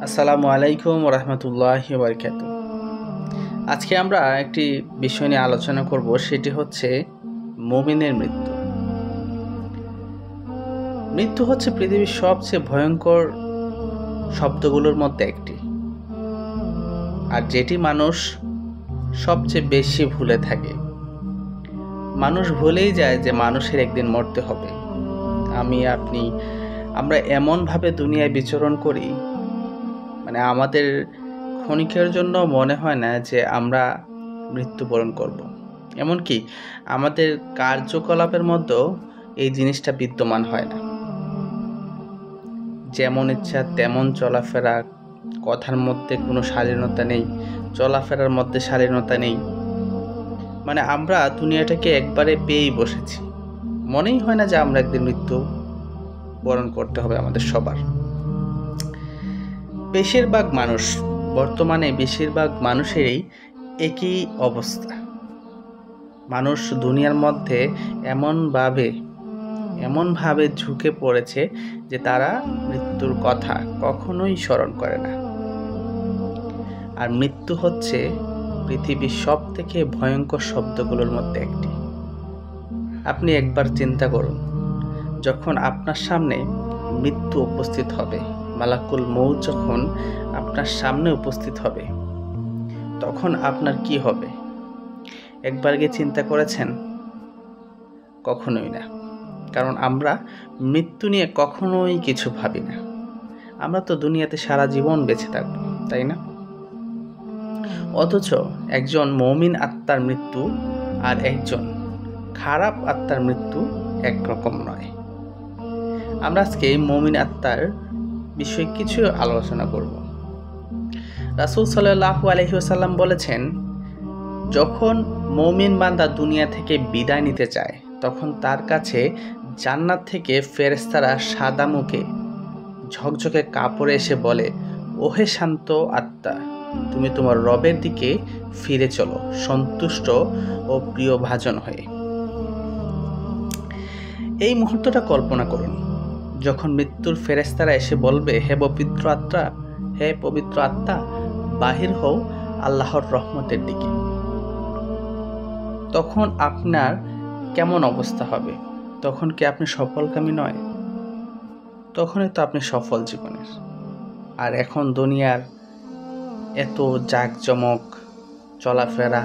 আসসালামু আলাইকুম রহমতুল্লাহি ওয়া বারাকাতুহু। আজকে আমরা একটি বিষয় নিয়ে আলোচনা করব, সেটি হচ্ছে মুমিনের মৃত্যু। মৃত্যু হচ্ছে পৃথিবীর সবচেয়ে ভয়ঙ্কর শব্দগুলোর মধ্যে একটি, আর যেটি মানুষ সবচেয়ে বেশি ভুলে থাকে। মানুষ ভুলেই যায় যে মানুষের একদিন মরতে হবে। আপনি আমরা এমনভাবে দুনিয়ায় বিচরণ করি, মানে আমাদের ক্ষণিকের জন্য মনে হয় না যে আমরা মৃত্যুবরণ করব। এমনকি আমাদের কার্যকলাপের মধ্যেও এই জিনিসটা বিদ্যমান হয় না। যেমন ইচ্ছা তেমন চলাফেরা, কথার মধ্যে কোনো শালীনতা নেই, চলাফেরার মধ্যে শালীনতা নেই। মানে আমরা দুনিয়াটাকে একবারে পেয়েই বসেছি। মনেই হয় না যে আমরা একদিন মৃত্যু বরণ করতে হবে আমাদের সবার। বর্তমানে বেশিরভাগ মানুষেরই একই অবস্থা। মানুষ দুনিয়ার মধ্যে এমনভাবে ঝুঁকে পড়েছে যে তারা মৃত্যুর কথা কখনোই স্মরণ করে না। আর মৃত্যু হচ্ছে পৃথিবীর সবথেকে ভয়ঙ্কর শব্দগুলোর মধ্যে একটি। আপনি একবার চিন্তা করুন, যখন আপনার সামনে মৃত্যু উপস্থিত হবে, মালাকুল মউত যখন আপনার সামনে উপস্থিত হবে, তখন আপনার কি হবে? একবার গিয়ে চিন্তা করেছেন? কখনোই না। কারণ আমরা মৃত্যু নিয়ে কখনোই কিছু ভাবি না। আমরা তো দুনিয়াতে সারা জীবন বেঁচে থাকব, তাই না? অথচ একজন মুমিন আত্মার মৃত্যু আর একজন খারাপ আত্মার মৃত্যু একরকম নয়। আমরা আজকে মুমিন আত্মার বিষয়ে কিছু আলোচনা করব। রাসূল সাল্লাল্লাহু আলাইহি ওয়াসাল্লাম বলেছেন, যখন মুমিন বান্দা দুনিয়া থেকে বিদায় নিতে চায়, তখন তার কাছে জান্নাত থেকে ফেরেশতারা সাদা মুখে ঝকঝকে কাপড়ে এসে বলে, ওহে শান্ত আত্মা, তুমি তোমার রবের দিকে ফিরে চলো, সন্তুষ্ট ও প্রিয়ভাজন হয়ে। এই মুহূর্তটা কল্পনা করুন, যখন মৃত্যুর ফেরেশতারা এসে বলবে, হে পবিত্র আত্মা, বাহির হও আল্লাহর রহমতের দিকে। তখন আপনার কেমন অবস্থা হবে? তখন কি আপনি সফলকামী নয়? তখনই তো আপনি সফল জীবনের। আর এখন দুনিয়ার এত জাঁকজমক চলাফেরা,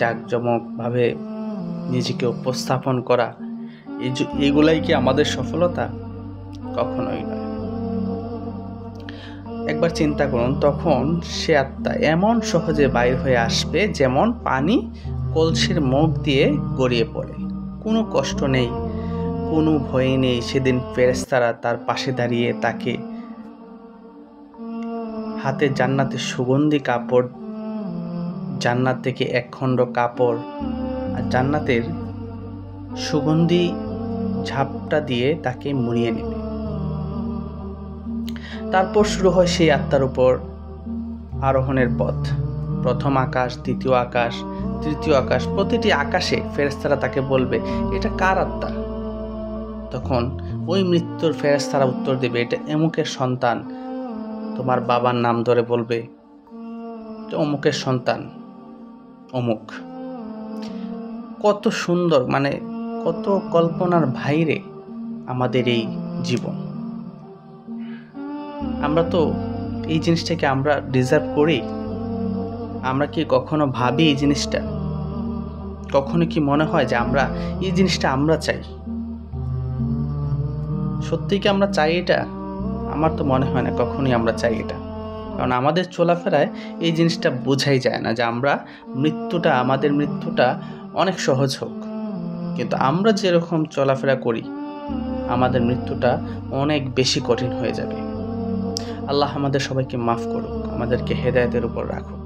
জাঁকজমকভাবে নিজেকে উপস্থাপন করা, এগুলাই কি আমাদের সফলতা? কখনোই নয়। একবার চিন্তা করুন, তখন সে আত্মা এমন সহজে বাইর হয়ে আসবে যেমন পানি কলসির মুখ দিয়ে গড়িয়ে পড়ে। কোনো কষ্ট নেই, কোনো ভয় নেই। সেদিন ফেরেশতারা তার পাশে দাঁড়িয়ে তাকে হাতে জান্নাতের সুগন্ধি কাপড়, জান্নাত থেকে একখণ্ড কাপড় আর জান্নাতের সুগন্ধি ঝাপটা দিয়ে তাকে মুড়িয়ে নেবে। তারপর শুরু হয় সেই আত্মার উপর আরোহণের পথ। প্রথম আকাশ, দ্বিতীয় আকাশ, তৃতীয় আকাশ, প্রতিটি আকাশে ফেরেশতারা তাকে বলবে, এটা কার আত্মা? তখন ওই মৃত্যুর ফেরেশতারা উত্তর দেবে, এটা অমুকের সন্তান। তোমার বাবার নাম ধরে বলবে, অমুকের সন্তান অমুক। কত সুন্দর, মানে কত কল্পনার বাইরে আমাদের এই জীবন। আমরা তো এই জিনিসটাকে আমরা ডিজার্ভ করি। আমরা কি কখনো ভাবি এই জিনিসটা? কখনো কি মনে হয় যে আমরা এই জিনিসটা আমরা চাই? সত্যি কি আমরা চাই এটা? আমার তো মনে হয় না কখনোই আমরা চাই এটা। কারণ আমাদের চলাফেরায় এই জিনিসটা বোঝাই যায় না যে আমাদের মৃত্যুটা অনেক সহজ হোক, কিন্তু আমরা যেরকম চলাফেরা করি আমাদের মৃত্যুটা অনেক বেশি কঠিন হয়ে যাবে। আল্লাহ আমাদের সবাইকে মাফ করুক, আমাদেরকে হেদায়েতের উপর রাখুক।